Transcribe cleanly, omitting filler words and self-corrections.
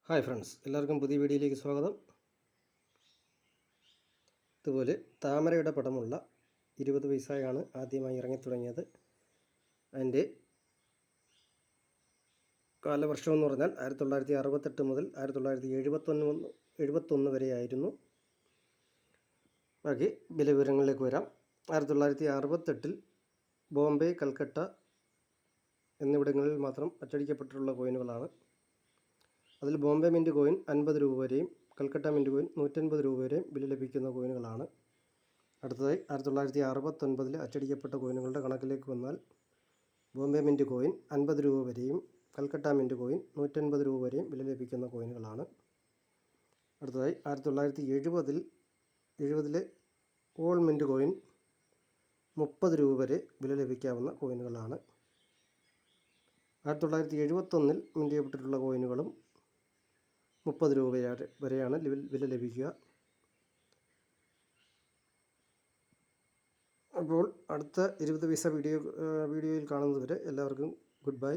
Hi friends, എല്ലാവർക്കും പുതിയ വീഡിയോയിലേക്ക് സ്വാഗതം. ഇതുപോലെ താമരയുടെ പടമുള്ള 20 പൈസയാണ് ആദ്യമായി ഇറങ്ങിത്തുടങ്ങിയത്. അതിൻ്റെ കാലവർഷം എന്ന് പറഞ്ഞാൽ 1968 മുതൽ 1971 വരെയായിരുന്നു. ബാക്കി വില വിവരങ്ങളിലേക്ക് വരാം. 1968 ബോംബെ, കൽക്കട്ട എന്നിവിടങ്ങളിൽ മാത്രം അച്ചടിക്കപ്പെട്ടിട്ടുള്ള കോയിനുകളാണ്. അതിൽ ബോംബെ മിൻറ്റ് കോയിൻ 50 രൂപ വരെയും കൽക്കട്ട മിൻറ്റ് കോയിൻ 150 രൂപ വരെയും വില ലഭിക്കുന്ന കോയിനുകളാണ്. അടുത്തതായി 1969 അച്ചടിക്കപ്പെട്ട കോയിനുകളുടെ കണക്കിലേക്ക് വന്നാൽ ബോംബെ മിൻറ്റ് കോയിൻ 50 രൂപ വരെയും കൽക്കട്ട മിൻറ്റ് കോയിൻ 150 രൂപ വരെയും വില ലഭിക്കുന്ന കോയിനുകളാണ്. അടുത്തതായി 1970 ഓൾ മിൻറ്റ് കോയിൻ 30 രൂപ വരെ വില ലഭിക്കാവുന്ന കോയിനുകളാണ്. 1971 മിൻറ്റ് ചെയ്യപ്പെട്ടിട്ടുള്ള കോയിനുകളും 30 രൂപ വരെയാണ് വില ലഭിക്കുക. അപ്പോൾ അടുത്ത 20 പൈസ വീഡിയോയിൽ കാണുന്നതുവരെ എല്ലാവർക്കും ഗുഡ് ബൈ.